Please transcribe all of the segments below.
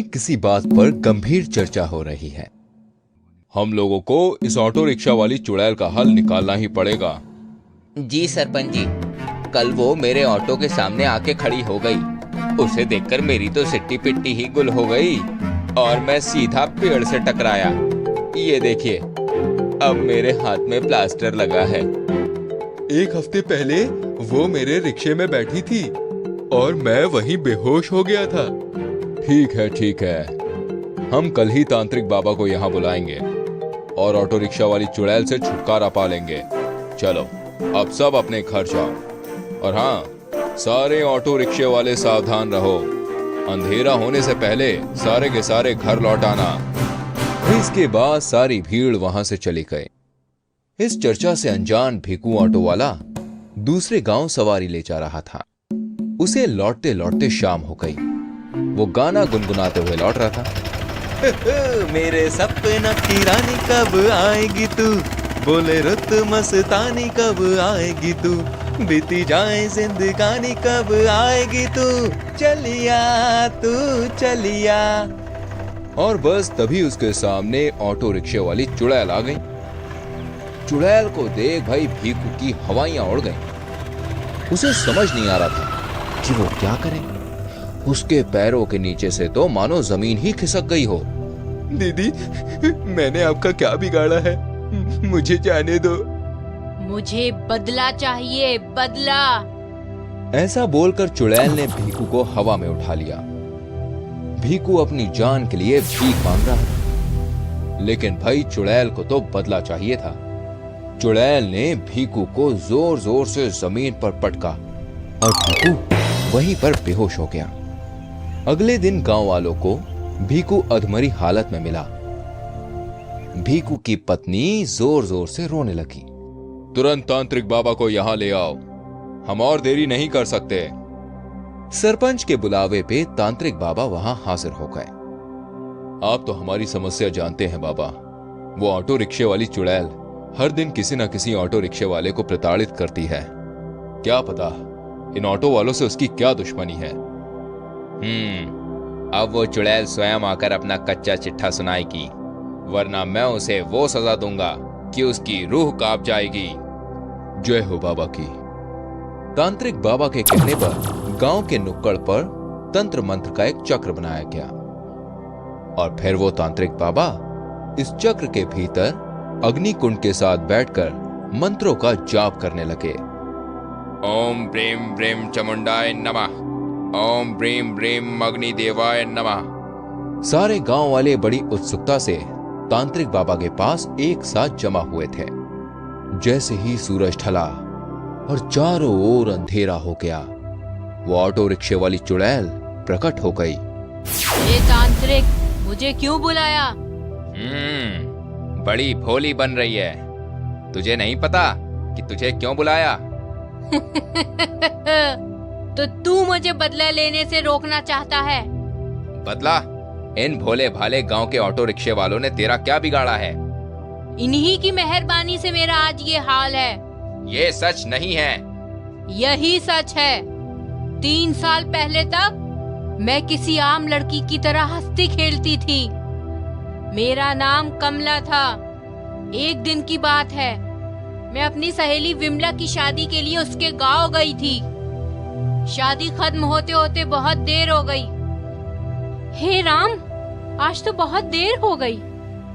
में किसी बात पर गंभीर चर्चा हो रही है। हम लोगों को इस ऑटो रिक्शा वाली चुड़ैल का हल निकालना ही पड़ेगा। जी सरपंच जी, कल वो मेरे ऑटो के सामने आके खड़ी हो गई। उसे देखकर मेरी तो सिट्टी पिट्टी ही गुल हो गई और मैं सीधा पेड़ से टकराया। ये देखिए, अब मेरे हाथ में प्लास्टर लगा है। एक हफ्ते पहले वो मेरे रिक्शे में बैठी थी और मैं वहीं बेहोश हो गया था। ठीक है, हम कल ही तांत्रिक बाबा को यहाँ बुलाएंगे और ऑटो रिक्शा वाली चुड़ैल से छुटकारा पा लेंगे। चलो, अब सब अपने घर जाओ। और हाँ, सारे ऑटो रिक्शे वाले सावधान रहो। अंधेरा होने से पहले सारे के सारे घर लौट आना। इसके बाद सारी भीड़ वहां से चली गई। इस चर्चा से अनजान भीकू ऑटो वाला दूसरे गांव सवारी ले जा रहा था। उसे लौटते लौटते शाम हो गई। वो गाना गुनगुनाते हुए लौट रहा था। मेरे सपना की रानी कब आएगी तू, बोले रुत मस्तानी कब आएगी तू, बीती जाए जिंदगानी कब आएगी तू, चलिया तू चलिया। और बस तभी उसके सामने ऑटो रिक्शे वाली चुड़ैल आ गई। चुड़ैल को देख भाई भीकू की हवाइयां उड़ गईं। उसे समझ नहीं आ रहा था कि वो क्या करे। उसके पैरों के नीचे से तो मानो जमीन ही खिसक गई हो। दीदी, मैंने आपका क्या बिगाड़ा है? मुझे जाने दो। मुझे बदला चाहिए, बदला। ऐसा बोलकर चुड़ैल ने भीकू को हवा में उठा लिया। भीकू अपनी जान के लिए भीख मांग रहा है, लेकिन भाई चुड़ैल को तो बदला चाहिए था। चुड़ैल ने भीकू को जोर जोर से जमीन पर पटका और भीकू वहीं पर बेहोश हो गया। अगले दिन गांव वालों को भीकू अधमरी हालत में मिला। भीकू की पत्नी जोर जोर से रोने लगी। तुरंत तांत्रिक बाबा को यहां ले आओ, हम और देरी नहीं कर सकते। सरपंच के बुलावे पे तांत्रिक बाबा वहां हाजिर हो गए। आप तो हमारी समस्या जानते हैं बाबा। वो ऑटो रिक्शे वाली चुड़ैल हर दिन किसी न किसी ऑटो रिक्शे वाले को प्रताड़ित करती है। क्या पता इन ऑटो वालों से उसकी क्या दुश्मनी है। अब वो चुड़ैल स्वयं आकर अपना कच्चा चिट्ठा सुनाएगी, वरना मैं उसे वो सजा दूंगा कि उसकी रूह कांप जाएगी। जय हो बाबा की। तांत्रिक बाबा के कहने पर गांव के नुक्कड़ पर तंत्र मंत्र का एक चक्र बनाया गया और फिर वो तांत्रिक बाबा इस चक्र के भीतर अग्नि कुंड के साथ बैठकर मंत्रों का जाप करने लगे। ओम ब्रीम ब्रीम चामुंडाय नमः, ओम ब्रीम ब्रीम अग्नि देवाय नमः। सारे गांव वाले बड़ी उत्सुकता से तांत्रिक बाबा के पास एक साथ जमा हुए थे। जैसे ही सूरज ढला और चारों ओर अंधेरा हो गया, वो ऑटो रिक्शे वाली चुड़ैल प्रकट हो गई। ये तांत्रिक, मुझे क्यों बुलाया? बड़ी भोली बन रही है। तुझे नहीं पता कि तुझे क्यों बुलाया? तो तू मुझे बदला लेने से रोकना चाहता है? बदला? इन भोले भाले गांव के ऑटो रिक्शे वालों ने तेरा क्या बिगाड़ा है? इन्हीं की मेहरबानी से मेरा आज ये हाल है। ये सच नहीं है। यही सच है। 3 साल पहले तक मैं किसी आम लड़की की तरह हंसती खेलती थी। मेरा नाम कमला था। एक दिन की बात है, मैं अपनी सहेली विमला की शादी के लिए उसके गांव गई थी। शादी खत्म होते होते बहुत देर हो गई। हे राम, आज तो बहुत देर हो गई।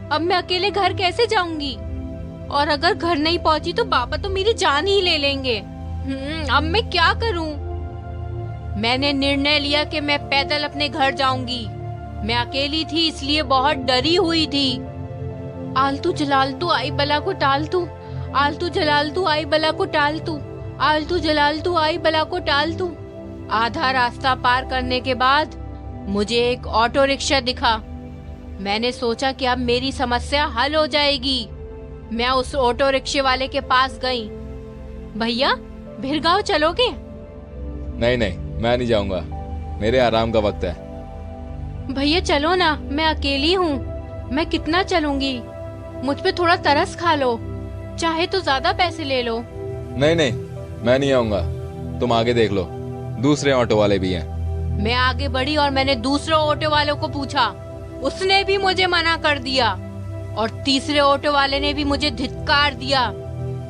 अब मैं अकेले घर कैसे जाऊंगी? और अगर घर नहीं पहुंची तो पापा तो मेरी जान ही ले लेंगे। अब मैं क्या करूं? मैंने निर्णय लिया कि मैं पैदल अपने घर जाऊंगी। मैं अकेली थी इसलिए बहुत डरी हुई थी। आलतू जलालतू आई बला को टाल तू, आलतू जलालतू आई बला को टाल तू, आलतू जलालतू आई बला को टाल तू। आधा रास्ता पार करने के बाद मुझे एक ऑटो रिक्शा दिखा। मैंने सोचा कि अब मेरी समस्या हल हो जाएगी। मैं उस ऑटो रिक्शे वाले के पास गई। भैया, भिरगांव चलोगे? नहीं, मैं नहीं जाऊंगा। मेरे आराम का वक्त है। भैया चलो ना, मैं अकेली हूँ। मैं कितना चलूंगी? मुझ पे थोड़ा तरस खा लो, चाहे तो ज्यादा पैसे ले लो। नहीं, मैं नहीं आऊंगा। तुम आगे देख लो, दूसरे ऑटो वाले भी हैं। मैं आगे बढ़ी और मैंने दूसरे ऑटो वालों को पूछा। उसने भी मुझे मना कर दिया और तीसरे ऑटो वाले ने भी मुझे धिक्कार दिया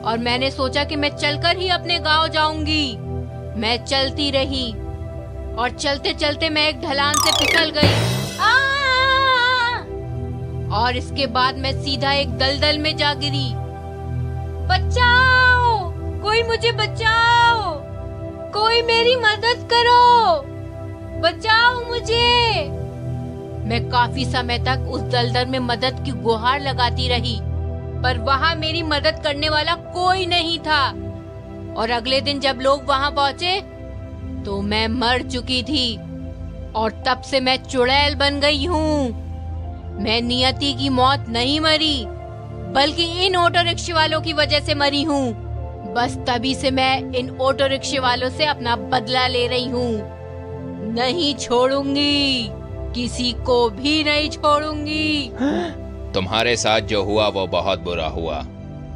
और मैंने सोचा कि मैं चलकर ही अपने गांव जाऊंगी। मैं चलती रही और चलते चलते मैं एक ढलान से फिसल गई। और इसके बाद मैं सीधा एक दलदल में जा गिरी। बचाओ, कोई मुझे बचाओ, कोई मेरी मदद करो, बचाओ मुझे। मैं काफी समय तक उस दलदल में मदद की गुहार लगाती रही, पर वहाँ मेरी मदद करने वाला कोई नहीं था। और अगले दिन जब लोग वहाँ पहुँचे तो मैं मर चुकी थी और तब से मैं चुड़ैल बन गई हूँ। मैं नियति की मौत नहीं मरी, बल्कि इन ऑटो रिक्शे वालों की वजह से मरी हूँ। बस तभी से मैं इन ऑटो रिक्शे वालों से अपना बदला ले रही हूँ। नहीं छोड़ूंगी, किसी को भी नहीं छोड़ूंगी। तुम्हारे साथ जो हुआ वो बहुत बुरा हुआ।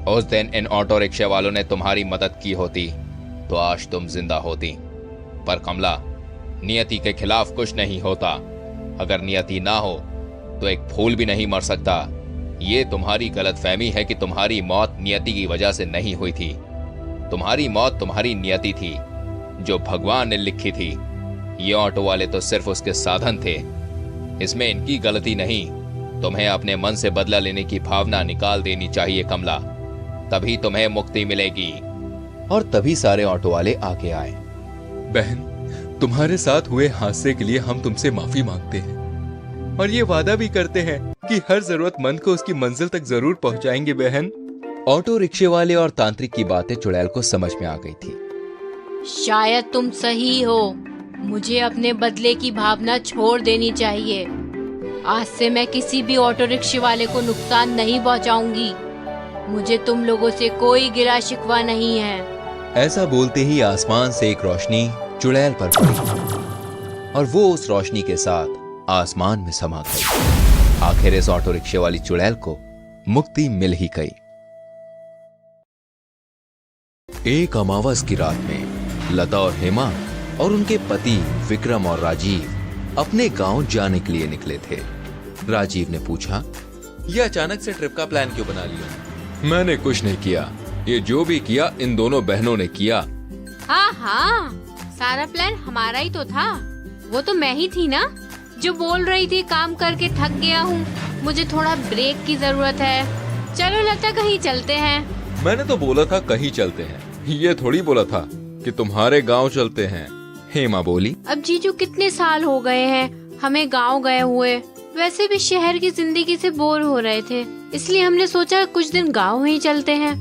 उस दिन इन ऑटो रिक्शे वालों ने तुम्हारी मदद की होती तो आज तुम जिंदा होती। पर कमला, नियति के खिलाफ कुछ नहीं होता। अगर नियति ना हो तो एक फूल भी नहीं मर सकता। ये तुम्हारी गलतफहमी है कि तुम्हारी मौत नियति की वजह से नहीं हुई थी। तुम्हारी मौत तुम्हारी नियति थी जो भगवान ने लिखी थी। ये ऑटो वाले तो सिर्फ उसके साधन थे, इसमें इनकी गलती नहीं। तुम्हें अपने मन से बदला लेने की भावना निकाल देनी चाहिए कमला, तभी तुम्हें मुक्ति मिलेगी। और तभी सारे ऑटो वाले आगे आए। बहन, तुम्हारे साथ हुए हादसे के लिए हम तुमसे माफी मांगते हैं और ये वादा भी करते हैं कि हर जरूरतमंद को उसकी मंजिल तक जरूर पहुंचाएंगे। बहन, ऑटो रिक्शे वाले और तांत्रिक की बातें चुड़ैल को समझ में आ गई थी। शायद तुम सही हो, मुझे अपने बदले की भावना छोड़ देनी चाहिए। आज से मैं किसी भी ऑटो रिक्शे वाले को नुकसान नहीं पहुंचाऊंगी। मुझे तुम लोगों से कोई गिला शिकवा नहीं है। ऐसा बोलते ही आसमान से एक रोशनी चुड़ैल पर पड़ी और वो उस रोशनी के साथ आसमान में समा गई। आखिर इस ऑटो रिक्शे वाली चुड़ैल को मुक्ति मिल ही गई। एक अमावस की रात में लता और हेमा और उनके पति विक्रम और राजीव अपने गांव जाने के लिए निकले थे। राजीव ने पूछा, ये अचानक से ट्रिप का प्लान क्यों बना लिया? मैंने कुछ नहीं किया, ये जो भी किया इन दोनों बहनों ने किया। हाँ हाँ, सारा प्लान हमारा ही तो था। वो तो मैं ही थी ना जो बोल रही थी काम करके थक गया हूँ, मुझे थोड़ा ब्रेक की जरूरत है। चलो लता, कहीं चलते हैं। मैंने तो बोला था कहीं चलते हैं, ये थोड़ी बोला था कि तुम्हारे गांव चलते हैं। हेमा बोली, अब जीजू कितने साल हो गए हैं हमें गांव गए हुए। वैसे भी शहर की जिंदगी से बोर हो रहे थे, इसलिए हमने सोचा कुछ दिन गांव ही चलते हैं।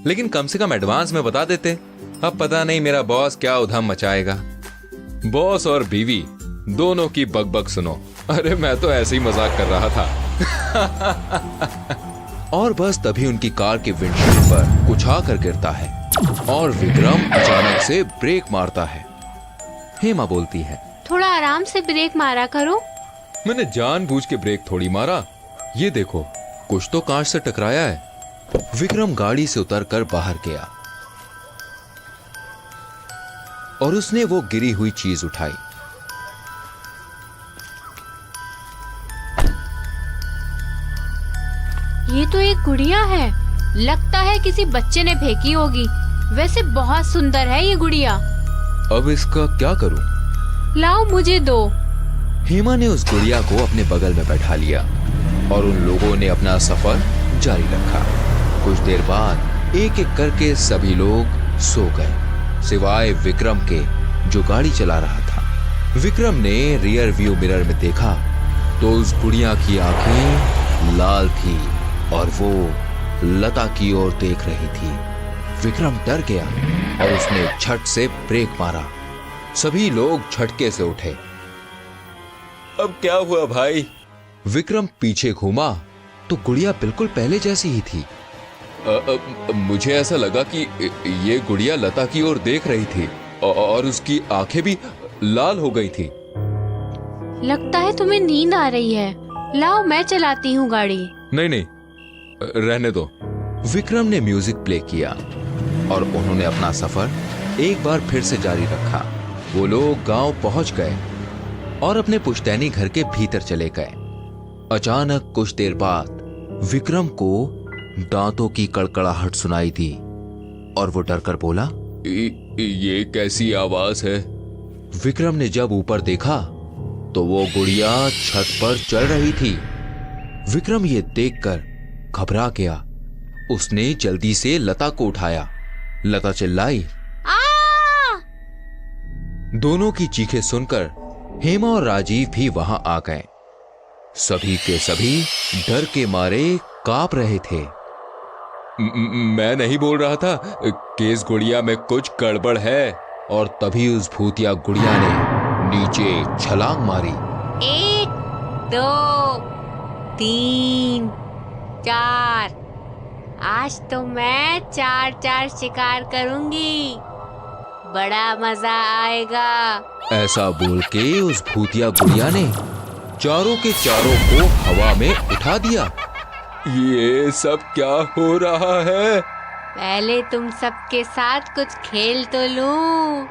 लेकिन कम से कम एडवांस में बता देते। अब पता नहीं मेरा बॉस क्या उधम मचाएगा। बॉस और बीवी दोनों की बकबक सुनो। अरे मैं तो ऐसे ही मजाक कर रहा था। और बस तभी उनकी कार के विंडशील्ड पर कुछ आकर गिरता है और विक्रम अचानक से ब्रेक मारता है। हेमा बोलती है, थोड़ा आराम से ब्रेक मारा करो। मैंने जानबूझ के ब्रेक थोड़ी मारा, ये देखो कुछ तो कांच से टकराया है। विक्रम गाड़ी से उतरकर बाहर गया और उसने वो गिरी हुई चीज उठाई। ये तो एक गुड़िया है, लगता है किसी बच्चे ने फेंकी होगी। वैसे बहुत सुंदर है ये गुड़िया। अब इसका क्या करूं? लाओ मुझे दो। हेमा ने उस गुड़िया को अपने बगल में बैठा लिया और उन लोगों ने अपना सफर जारी रखा। कुछ देर बाद एक एक करके सभी लोग सो गए, सिवाय विक्रम के जो गाड़ी चला रहा था। विक्रम ने रियर व्यू मिरर में देखा तो उस गुड़िया की आंखें लाल थी और वो लता की ओर देख रही थी। विक्रम डर गया और उसने झट से ब्रेक मारा। सभी लोग झटके से उठे। अब क्या हुआ भाई? विक्रम पीछे घूमा तो गुड़िया बिल्कुल पहले जैसी ही थी। मुझे ऐसा लगा कि ये गुड़िया लता की ओर देख रही थी और उसकी आंखें भी लाल हो गई थी। लगता है तुम्हें नींद आ रही है। लाओ मैं चलाती हूँ गाड़ी। नहीं, रहने दो। विक्रम ने म्यूजिक प्ले किया और उन्होंने अपना सफर एक बार फिर से जारी रखा। वो लोग गांव पहुंच गए और अपने पुश्तैनी घर के भीतर चले गए। अचानक कुछ देर बाद विक्रम को दांतों की कड़कड़ाहट सुनाई दी और वो डरकर बोला, ये कैसी आवाज है? विक्रम ने जब ऊपर देखा तो वो गुड़िया छत पर चल रही थी। विक्रम ये देखकर घबरा गया। उसने जल्दी से लता को उठाया। लता चिल्लाई। दोनों की चीखें सुनकर हेमा और राजीव भी वहां आ गए। सभी के सभी डर के मारे कांप रहे थे। मैं नहीं बोल रहा था कि इस गुड़िया में कुछ गड़बड़ है। और तभी उस भूतिया गुड़िया ने नीचे छलांग मारी। 1 2 3 4 आज तो मैं 4 शिकार करूंगी, बड़ा मजा आएगा। ऐसा बोल के उस भूतिया गुड़िया ने चारों के चारों को हवा में उठा दिया। ये सब क्या हो रहा है? पहले तुम सबके साथ कुछ खेल तो लूं।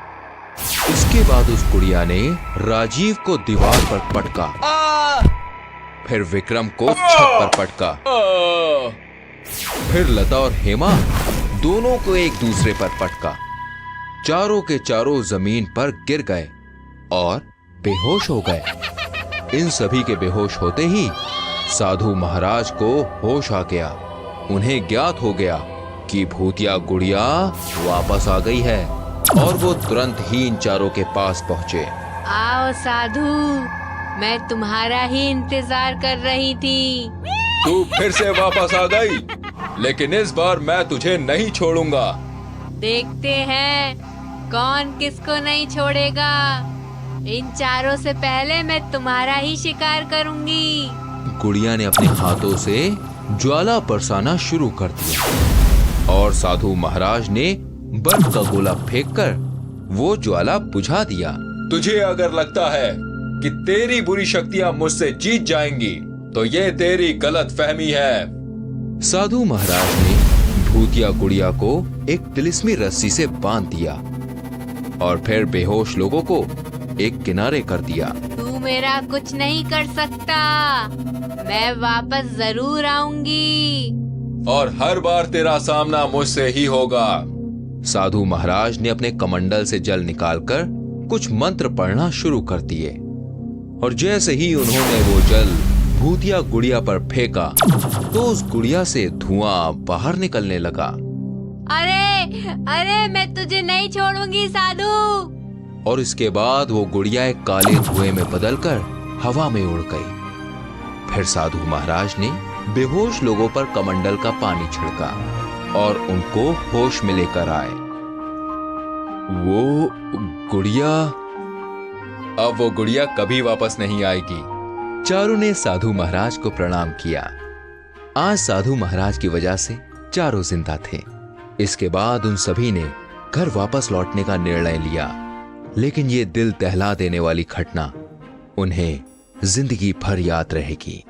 इसके बाद उस गुड़िया ने राजीव को दीवार पर पटका, फिर विक्रम को छत पर पटका, फिर लता और हेमा दोनों को एक दूसरे पर पटका। चारों के चारों जमीन पर गिर गए और बेहोश हो गए। इन सभी के बेहोश होते ही साधु महाराज को होश आ गया। उन्हें ज्ञात हो गया कि भूतिया गुड़िया वापस आ गई है और वो तुरंत ही इन चारों के पास पहुंचे। आओ साधु, मैं तुम्हारा ही इंतजार कर रही थी। तू फिर से वापस आ गई, लेकिन इस बार मैं तुझे नहीं छोड़ूंगा। देखते हैं कौन किसको नहीं छोड़ेगा। इन चारों से पहले मैं तुम्हारा ही शिकार करूंगी। गुड़िया ने अपने हाथों से ज्वाला बरसाना शुरू कर दिया और साधु महाराज ने बर्फ का गोला फेंककर वो ज्वाला बुझा दिया। तुझे अगर लगता है कि तेरी बुरी शक्तियां मुझसे जीत जाएंगी, तो ये तेरी गलत फहमी है। साधु महाराज ने भूतिया गुड़िया को एक तिलिस्मी रस्सी से बांध दिया और फिर बेहोश लोगों को एक किनारे कर दिया। तू मेरा कुछ नहीं कर सकता, मैं वापस जरूर आऊंगी और हर बार तेरा सामना मुझसे ही होगा। साधु महाराज ने अपने कमंडल से जल निकालकर कुछ मंत्र पढ़ना शुरू कर दिए और जैसे ही उन्होंने वो जल भूतिया गुड़िया पर फेंका तो उस गुड़िया से धुआं बाहर निकलने लगा। अरे अरे मैं तुझे नहीं छोड़ूंगी साधु। और इसके बाद वो गुड़िया एक काले धुएं में बदलकर हवा में उड़ गई। फिर साधु महाराज ने बेहोश लोगों पर कमंडल का पानी छिड़का और उनको होश में लेकर आए। वो गुड़िया, अब वो गुड़िया कभी वापस नहीं आएगी। चारों ने साधु महाराज को प्रणाम किया। आज साधु महाराज की वजह से चारों जिंदा थे। इसके बाद उन सभी ने घर वापस लौटने का निर्णय लिया, लेकिन ये दिल दहला देने वाली घटना उन्हें जिंदगी भर याद रहेगी।